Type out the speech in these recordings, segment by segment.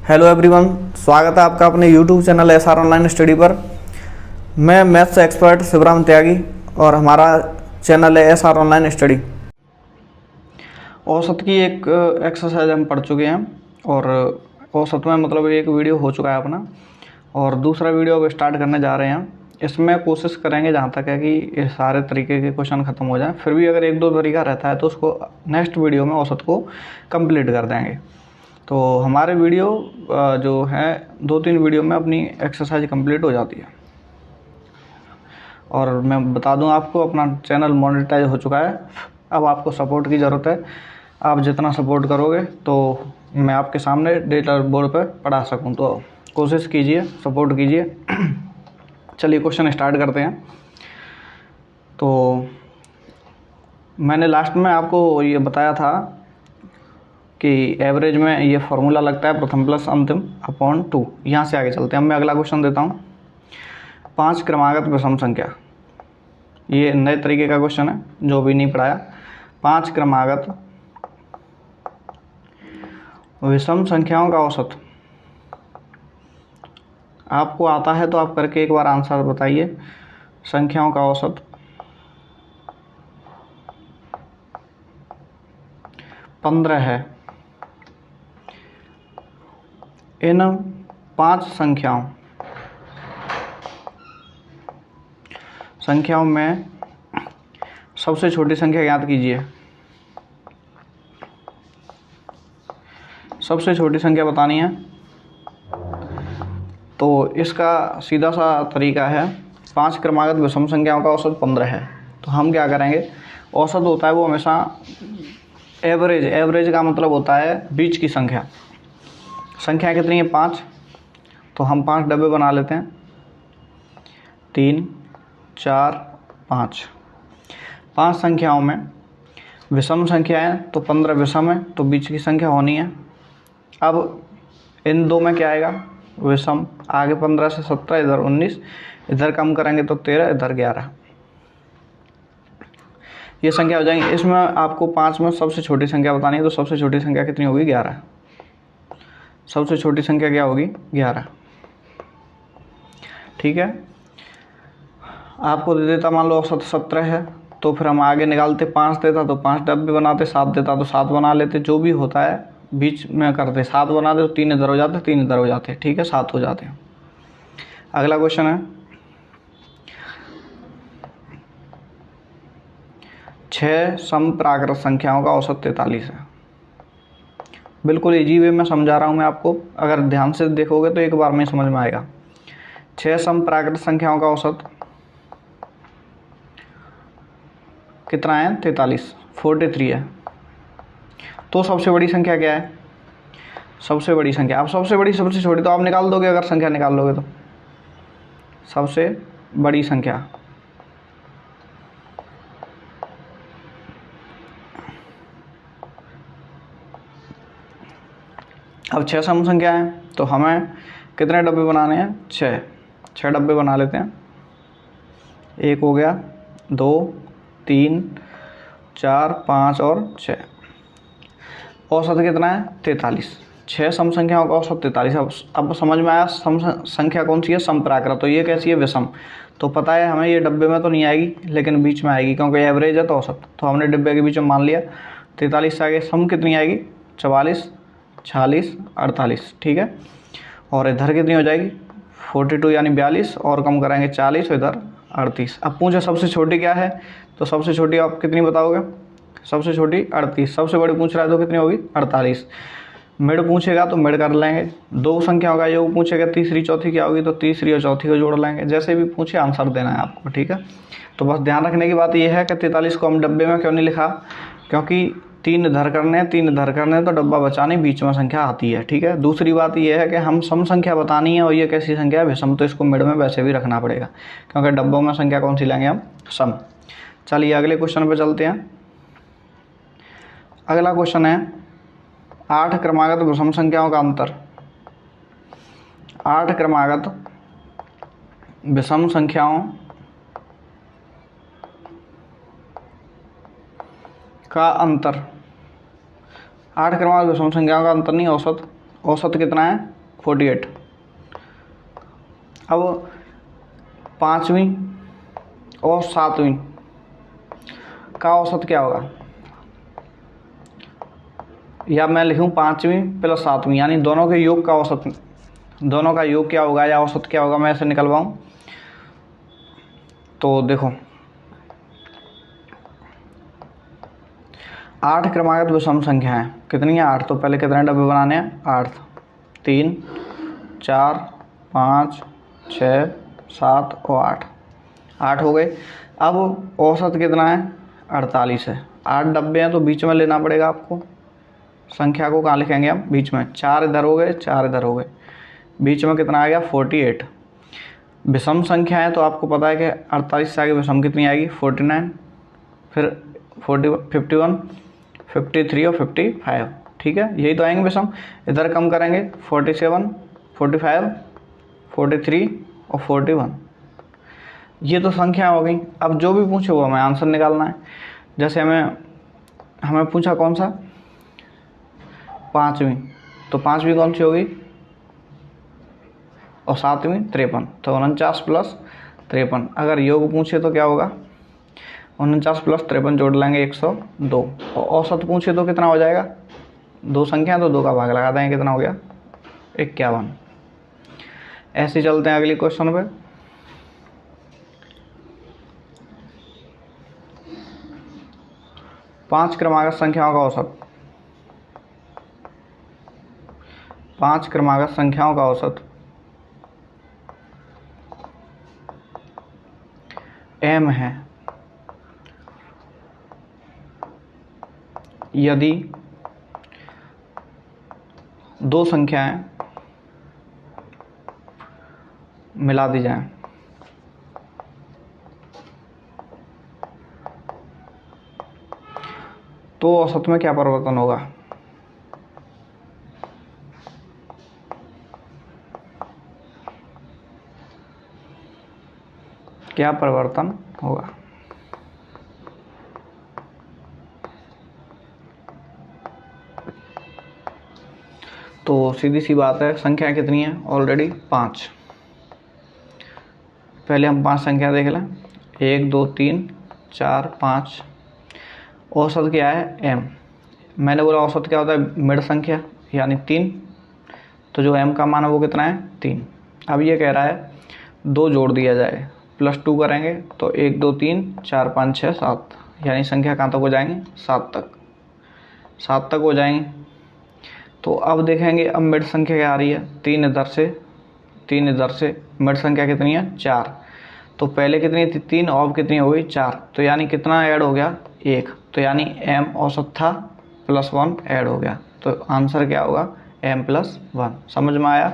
Hello everyone, स्वागत है आपका अपने YouTube channel SR online study पर। मैं मैथ्स एक्सपर्ट शिवराम त्यागी और हमारा चैनल है एसआर ऑनलाइन स्टडी। औसत की एक एक्सरसाइज हम पढ़ चुके हैं और औसत में मतलब एक वीडियो हो चुका है अपना और दूसरा वीडियो अब स्टार्ट करने जा रहे हैं। इसमें कोशिश करेंगे जहाँ तक है कि ये सारे तरीके के क्वेश्चन ख़त्म हो जाएं। फिर भी अगर एक दो तरीका रहता है तो उसको नेक्स्ट वीडियो में औसत को कंप्लीट कर देंगे। तो हमारे वीडियो जो है 2-3 वीडियो में अपनी एक्सरसाइज कंप्लीट हो जाती है। और मैं बता दूं आपको, अपना चैनल मोनेटाइज हो चुका है। अब आपको सपोर्ट की ज़रूरत है। आप जितना सपोर्ट करोगे तो मैं आपके सामने डिजिटल बोर्ड पर पढ़ा सकूं, तो कोशिश कीजिए, सपोर्ट कीजिए। चलिए क्वेश्चन स्टार्ट करते हैं। तो मैंने लास्ट में आपको ये बताया था कि एवरेज में ये फार्मूला लगता है प्रथम प्लस अंतिम अपॉन 2। यहाँ से आगे चलते हैं। मैं अगला क्वेश्चन देता हूँ। 5 क्रमागत विषम संख्या, ये नए तरीके का क्वेश्चन है जो भी नहीं पढ़ाया। 5 क्रमागत विषम संख्याओं का औसत आपको आता है तो आप करके एक बार आंसर बताइए। संख्याओं का औसत 15 है। इन 5 संख्याओं में सबसे छोटी संख्या ज्ञात कीजिए। सबसे छोटी संख्या बतानी है। तो इसका सीधा सा तरीका है, 5 क्रमागत विषम संख्याओं का औसत 15 है। तो हम क्या करेंगे, औसत होता है वो हमेशा एवरेज। एवरेज का मतलब होता है बीच की संख्या। संख्या कितनी है? 5। तो हम 5 डब्बे बना लेते हैं। 3, 4, 5। 5 संख्याओं में विषम संख्या है तो 15 विषम है, तो बीच की संख्या होनी है। अब इन दो में क्या आएगा? विषम। आगे 15 से 17, इधर 19, इधर कम करेंगे तो 13, इधर 11। ये संख्या हो जाएंगी। इसमें आपको 5 में सबसे छोटी संख्या बतानी है। तो सबसे छोटी संख्या कितनी होगी? 11। सबसे छोटी संख्या क्या होगी? 11। ठीक है। आपको दे देता, मान लो औसत 17 है, तो फिर हम आगे निकालते। 5 देता तो 5 डब्बे बनाते, 7 देता तो 7 बना लेते। जो भी होता है बीच में करते। 7 बनाते तो 3 इधर हो जाते, 3 इधर हो जाते। ठीक है, 7 हो जाते हैं। अगला क्वेश्चन है 6 समप्राकृत संख्याओं का औसत 43 है। बिल्कुल इजी वे में समझा रहा हूँ मैं आपको। अगर ध्यान से देखोगे तो एक बार में समझ में आएगा। 6 समप्राकृत संख्याओं का औसत कितना है? 43, 43 है। तो सबसे बड़ी संख्या क्या है? सबसे बड़ी संख्या, अब सबसे बड़ी सबसे छोटी तो आप निकाल दोगे। अगर संख्या निकाल लोगे तो सबसे बड़ी संख्या, अब 6 सम संख्या है तो हमें कितने डब्बे बनाने हैं? 6 डब्बे बना लेते हैं। 1 हो गया, 2, 3, 4, 5 और 6। औसत कितना है? 43। 6 सम संख्याओं का औसत 43। अब समझ में आया सम संख्या कौन सी है? समप्राकृत। तो ये कैसी है? विषम। तो पता है हमें ये डब्बे में तो नहीं आएगी, लेकिन बीच में आएगी, क्योंकि एवरेज है तो औसत। तो हमने डब्बे के बीच में मान लिया। 43 से आगे सम कितनी आएगी? 44, 46, 48। ठीक है। और इधर कितनी हो जाएगी? 42 यानी 42, और कम कराएंगे 40, इधर 38। अब पूछे सबसे छोटी क्या है, तो सबसे छोटी आप कितनी बताओगे? सबसे छोटी 38। सबसे बड़ी पूछ रहा है तो कितनी होगी? 48। मिड पूछेगा तो मिड कर लेंगे। 2 संख्याओं का योग पूछेगा, तीसरी चौथी क्या होगी, तो तीसरी और चौथी को जोड़ लेंगे। जैसे भी पूछे आंसर देना है आपको। ठीक है। तो बस ध्यान रखने की बात यह है कि 43 को हम डब्बे में क्यों नहीं लिखा? क्योंकि 3 इधर करने तो डब्बा बचाने, बीच में संख्या आती है। ठीक है। दूसरी बात यह है कि हम सम संख्या बतानी है और ये कैसी संख्या है? विषम। तो इसको मिड में वैसे भी रखना पड़ेगा, क्योंकि डब्बों में संख्या कौन सी लेंगे हम? सम। चलिए अगले क्वेश्चन पे चलते हैं। अगला क्वेश्चन है 8 क्रमागत विषम संख्याओं का अंतर। 8 क्रमागत विषम संख्याओं का अंतर। 8 क्रमागत विषम संख्याओं का अंतर नहीं, औसत। औसत कितना है? 48। अब 5वीं और 7वीं का औसत क्या होगा, या मैं लिखूं 5वीं प्लस 7वीं, यानी दोनों के योग का औसत, दोनों का योग क्या होगा या औसत क्या होगा, मैं ऐसे निकलवाऊं। तो देखो 8 क्रमागत विषम संख्या है, कितनी है 8। तो पहले कितने डब्बे बनाने हैं 8, 3 4 5 6 7 और 8 हो गए। अब औसत कितना है 48 है। 8 डब्बे हैं तो बीच में लेना पड़ेगा आपको, संख्या को कहाँ लिखेंगे हम, बीच में। 4 इधर हो गए, 4 इधर हो गए, बीच में कितना आ गया 48। विषम संख्या है तो आपको पता है कि 48 से आगे विषम कितनी आएगी 49, फिर 51 53 और 55, ठीक है, यही तो आएंगे विषम। इधर कम करेंगे 47 45 43 और 41, ये तो संख्या हो गई। अब जो भी पूछे वो हमें आंसर निकालना है। जैसे हमें पूछा कौन सा 5वीं, तो 5वीं कौन सी होगी, और 7वीं 53, तो 49 प्लस 53। अगर योग पूछे तो क्या होगा 49 प्लस 53 जोड़ लेंगे 102। और औसत पूछे तो कितना हो जाएगा, दो संख्या तो 2 का भाग लगा देंगे, कितना हो गया 51। ऐसे चलते हैं अगली क्वेश्चन पे। पांच क्रमागत संख्याओं का औसत, 5 क्रमागत संख्याओं का औसत m है यदि दो संख्याएं मिला दी जाएं। तो औसत में क्या परिवर्तन होगा, क्या परिवर्तन होगा। तो सीधी सी बात है, संख्या कितनी है ऑलरेडी 5। पहले हम 5 संख्या देख लें, 1 2 3 4 5। औसत क्या है m, मैंने बोला औसत क्या होता है मिड संख्या यानी 3, तो जो m का मान है वो कितना है 3। अब ये कह रहा है 2 जोड़ दिया जाए, +2 करेंगे तो 1 2 3 4 5 6 7, यानी संख्या कहाँ तक हो जाएंगे 7 तक हो जाएंगे। तो अब देखेंगे अब मिड संख्या क्या आ रही है, 3 इधर से, मिड संख्या कितनी है 4। तो पहले कितनी थी 3 और अब कितनी हो गई 4, तो यानी कितना ऐड हो गया 1, तो यानी m औसत था +1 ऐड हो गया, तो आंसर क्या होगा m+1। समझ में आया।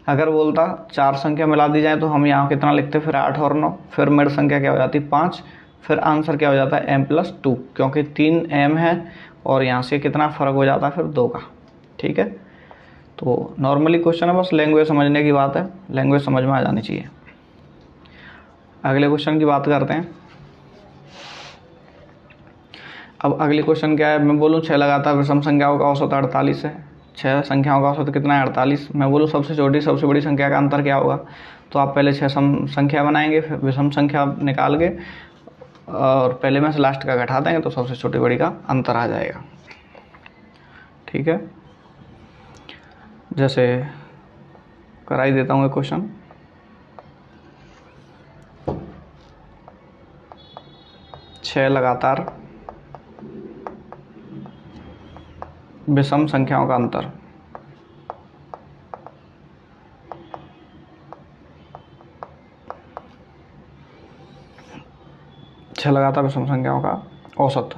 अगर बोलता 4 संख्या मिला दी जाए तो हम यहाँ कितना लिखते, फिर 8 और 9, फिर मिड संख्या क्या हो जाती 5, फिर आंसर क्या हो जाता है m+2, क्योंकि 3 m है और यहाँ से कितना फ़र्क हो जाता है फिर 2 का, ठीक है। तो नॉर्मली क्वेश्चन है, बस लैंग्वेज समझने की बात है, लैंग्वेज समझ में आ जानी चाहिए। अगले क्वेश्चन की बात करते हैं। अब अगले क्वेश्चन क्या है, मैं बोलूँ 6 लगातार विषम संख्याओं का औसत 48 है। 6 संख्याओं का औसत कितना है 48। मैं बोलूँ सबसे छोटी सबसे बड़ी संख्या का अंतर क्या होगा, तो आप पहले 6 संख्या बनाएंगे, फिर विषम संख्या निकाल के और पहले में से लास्ट का घटा देंगे तो सबसे छोटी बड़ी का अंतर आ जाएगा, ठीक है। जैसे कराई देता हूँ एक क्वेश्चन, छह लगातार विषम संख्याओं का अंतर। छह लगातार विषम संख्याओं का औसत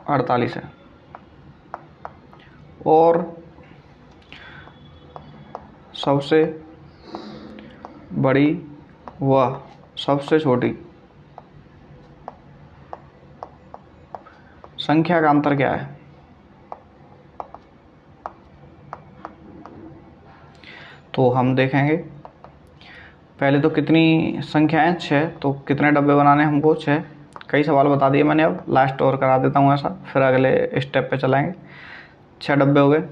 48 है और सबसे बड़ी व सबसे छोटी संख्या का अंतर क्या है। तो हम देखेंगे पहले तो कितनी संख्याएं 6, तो कितने डब्बे बनाने हमको 6। कई सवाल बता दिए मैंने, अब लास्ट और करा देता हूँ ऐसा, फिर अगले स्टेप पे चलाएंगे। 6 डब्बे हो गए,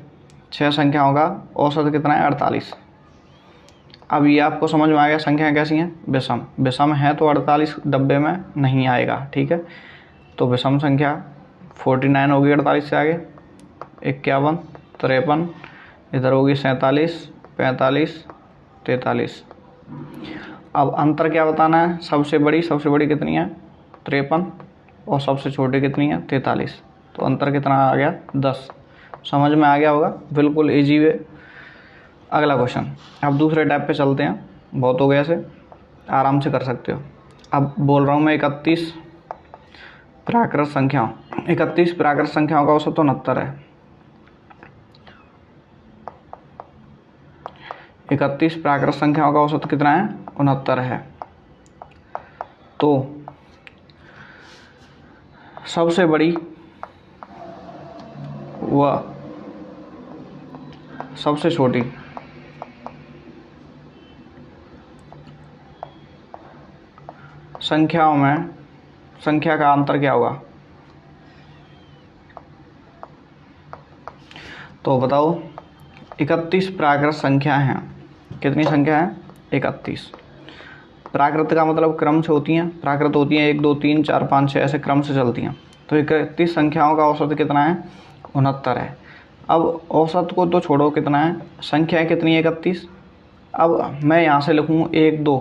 6 संख्याओं का औसत कितना है 48। अब ये आपको समझ में आ गया संख्याएं कैसी हैं, विषम। विषम है तो 48 डब्बे में नहीं आएगा, ठीक है। तो विषम संख्या 49 होगी 48 से आगे, 51, 53, इधर होगी 47, 45, 43। अब अंतर क्या बताना है, सबसे बड़ी कितनी है 53 और सबसे छोटी कितनी है 43। तो अंतर कितना आ गया 10। समझ में आ गया होगा, बिल्कुल इजी वे। अगला क्वेश्चन, अब दूसरे टाइप पे चलते हैं, बहुत हो गया ऐसे, आराम से कर सकते हो। अब बोल रहा हूँ मैं 31 प्राकृत संख्याओं, 31 प्राकृत संख्याओं का औसत तो 69 है। 31 प्राकृत संख्याओं का औसत कितना है 69 है। तो सबसे बड़ी व सबसे छोटी संख्याओं में संख्या का अंतर क्या होगा, तो बताओ। 31 प्राकृत संख्या हैं, कितनी संख्या है 31। प्राकृत का मतलब क्रम से होती हैं, प्राकृत होती हैं 1 2 3 4 5 6 ऐसे क्रम से चलती हैं। तो 31 संख्याओं का औसत कितना है 69 है। अब औसत को तो छोड़ो, कितना है संख्याएं कितनी है 31। अब मैं यहाँ से लिखूँ 1 2,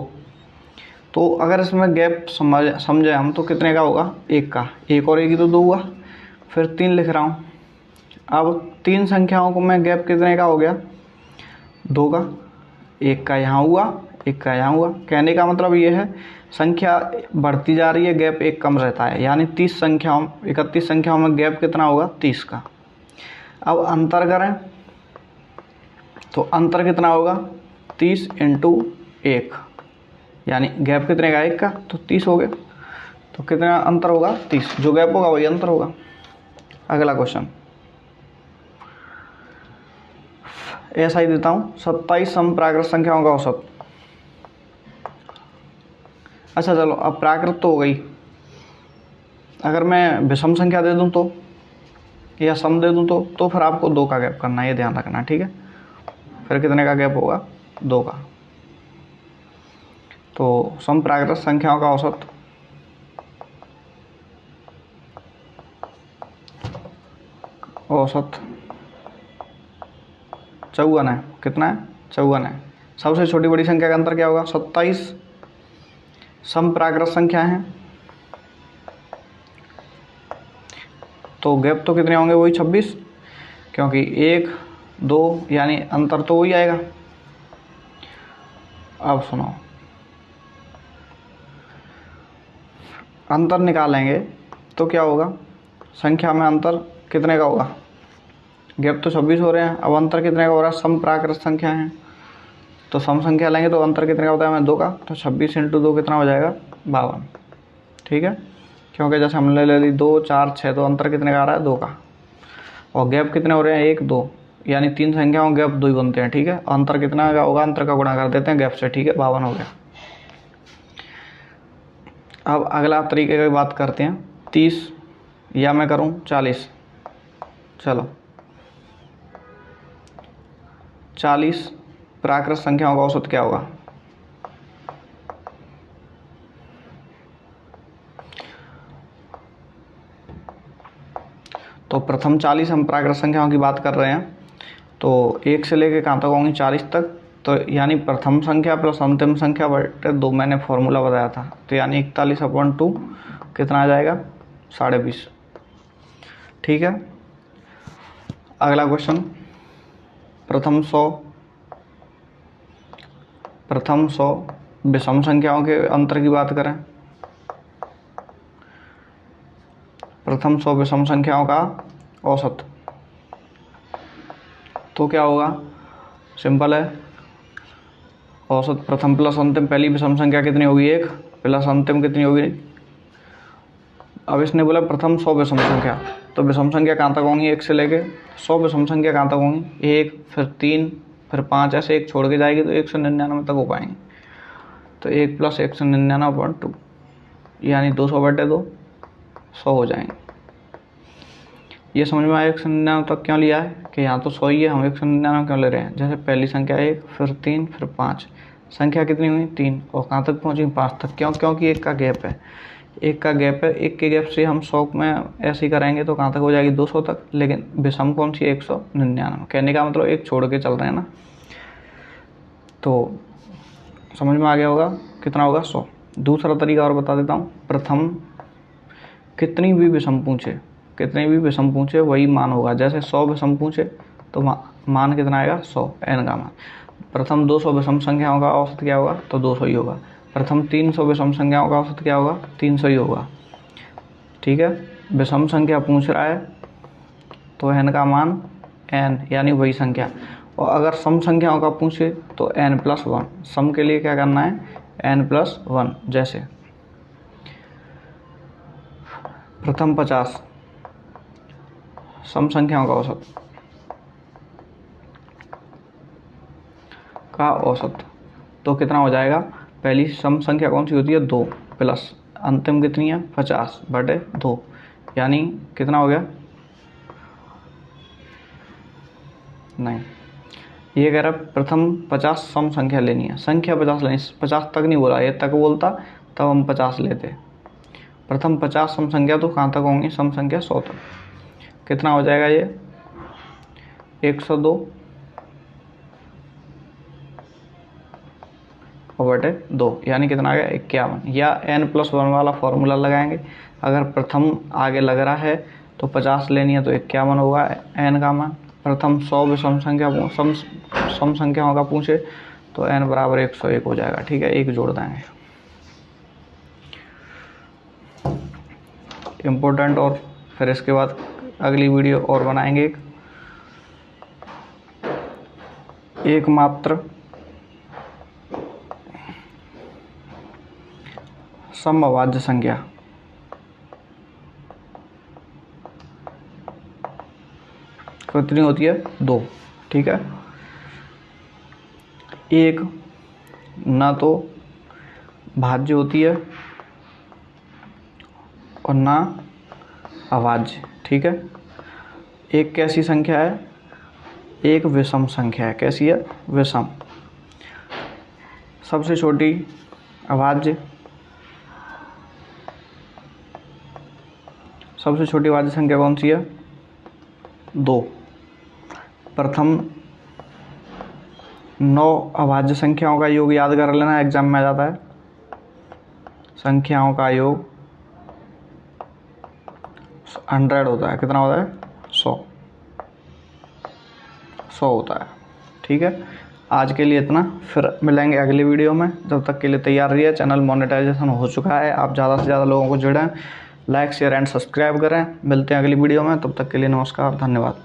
तो अगर इसमें गैप समझे हम तो कितने का होगा 1 का, 1 और 1 ही तो 2 हुआ। फिर 3 लिख रहा हूँ, अब 3 संख्याओं को मैं गैप कितने का हो गया 2 का, 1 का यहाँ हुआ 1 का यहाँ हुआ। कहने का मतलब ये है संख्या बढ़ती जा रही है, गैप 1 कम रहता है, यानी 31 संख्याओं में गैप कितना होगा 30 का। अब अंतर करें तो अंतर कितना होगा 30 × 1, यानी गैप कितने का 1 का, तो 30 हो गया। तो कितना अंतर होगा 30, जो गैप होगा वही अंतर होगा। अगला क्वेश्चन ऐसा ही देता हूँ, 27 समप्राकृत संख्याओं का औसत। अच्छा चलो, अब प्राकृत तो हो गई, अगर मैं विषम संख्या दे दूँ तो, या सम दे दूँ तो फिर आपको 2 का गैप करना है, ये ध्यान रखना, ठीक है। फिर कितने का गैप होगा 2 का। तो समप्राकृत संख्याओं का औसत औसत 54 है। कितना है 54 है। सबसे छोटी बड़ी संख्या का अंतर क्या होगा 27 समप्राकृत संख्या है, तो गैप तो कितने होंगे वही 26, क्योंकि 1 2 यानी अंतर तो वही आएगा। अब सुनो, अंतर निकालेंगे तो क्या होगा, संख्या में अंतर कितने का होगा, गैप तो 26 हो रहे हैं, अब अंतर कितने का हो रहा है, समप्राकृत संख्या है तो सम संख्या लेंगे तो अंतर कितने का होता है मैं 2 का, तो 26 × 2 कितना हो जाएगा 52, ठीक है। क्योंकि जैसे हमने ले ली 2 4 6, तो अंतर कितने का आ रहा है 2 का, और गैप कितने हो रहे हैं 1 2, यानी 3 संख्याओं गैप 2 ही बनते हैं, ठीक है। अंतर कितना का होगा, अंतर का गुणा कर देते हैं गैप से, ठीक है, 52 हो गया। अब अगला तरीके की बात करते हैं, 30 या मैं करूं 40। चलो 40 प्राकृत संख्याओं का औसत क्या होगा, तो प्रथम 40 हम प्राकृत संख्याओं की बात कर रहे हैं, तो 1 से लेके कहाँ तक होंगी 40 तक, तो यानी प्रथम संख्या प्लस अंतिम संख्या बटे 2 मैंने फॉर्मूला बताया था, तो यानी 41/2 कितना आ जाएगा 20.5, ठीक है। अगला क्वेश्चन, प्रथम 100 विषम संख्याओं के अंतर की बात करें, प्रथम 100 विषम संख्याओं का औसत तो क्या होगा, सिंपल है, औसत प्रथम प्लस अंतिम, पहली विषम संख्या कितनी होगी 1 प्लस अंतिम कितनी होगी, अब इसने बोला प्रथम 100 विषम संख्या, तो विषम संख्या कहाँ तक होंगी 1 से लेके 100 विषम संख्या कहाँ तक होंगी 1 फिर 3 फिर 5, ऐसे 1 छोड़ के जाएगी तो 199 तक हो पाएंगे, तो 1 + 199/2 यानी 200/2 100 हो जाएंगे। ये समझ में आया 199 तक क्यों लिया है कि यहाँ तो 100 ही है, हम 199 क्यों ले रहे हैं। जैसे पहली संख्या 1, फिर 3, फिर 5, संख्या कितनी हुई 3, और कहाँ तक पहुँची 5 तक। क्यों? क्योंकि 1 का गैप है, 1 का गैप है, 1 के गैप से हम 100 में ऐसे ही करेंगे तो कहाँ तक हो जाएगी 200 तक, लेकिन विषम कौन सी 199। कहने का मतलब 1 छोड़ के चल रहे हैं ना। तो समझ में आ गया होगा कितना होगा 100। दूसरा तरीका और बता देता हूँ। प्रथम कितनी भी विषम पूछे वही मान होगा। जैसे 100 विषम पूछे तो मान कितना आएगा 100, n का मान। प्रथम 200 विषम संख्याओं का औसत क्या होगा, तो 200 ही होगा। प्रथम 300 विषम संख्याओं का औसत क्या होगा, 300 ही होगा। ठीक है, विषम संख्या पूछ रहा है तो n का मान n, यानी वही संख्या। और अगर सम संख्याओं का पूछे तो n+1। सम के लिए क्या करना है, n+1। जैसे प्रथम 50 सम संख्याओं का औसत तो कितना हो जाएगा। पहली सम संख्या कौन सी होती है 2, प्लस अंतिम कितनी है 50/2, यानी कितना हो गया, नहीं ये कह रहा है प्रथम 50 सम संख्या लेनी है। संख्या 50 लेनी, 50 तक नहीं बोला, ये तक बोलता तब हम 50 लेते। प्रथम 50 सम संख्या तो कहाँ तक होंगी, सम संख्या 100 तक। कितना हो जाएगा ये 102/2, यानी कितना आ गया 51। या n+1 वाला फॉर्मूला लगाएंगे। अगर प्रथम आगे लग रहा है तो 50 लेनी है तो 51 होगा n का मान। प्रथम 100 विषम संख्या सम संख्याओं का पूछे तो n बराबर 101 हो जाएगा। ठीक है, 1 जोड़ देंगे। इम्पोर्टेंट। और फिर इसके बाद अगली वीडियो और बनाएंगे एकमात्र समअभाज्य संख्या। कितनी होती है 2। ठीक है, एक ना तो भाज्य होती है और ना अभाज्य। ठीक है, एक कैसी संख्या है, एक विषम संख्या है। कैसी है, विषम। सबसे छोटी अभाज्य, सबसे छोटी अभाज्य संख्या कौन सी है 2। प्रथम 9 अभाज्य संख्याओं का योग याद कर लेना, एग्जाम में आ जाता है। संख्याओं का योग 100 होता है। कितना होता है 100 होता है। ठीक है, आज के लिए इतना, फिर मिलेंगे अगली वीडियो में। जब तक के लिए तैयार रहिए। चैनल मोनेटाइजेशन हो चुका है, आप ज़्यादा से ज़्यादा लोगों को जुड़ें, लाइक शेयर एंड सब्सक्राइब करें। मिलते हैं अगली वीडियो में, तब तक के लिए नमस्कार, धन्यवाद।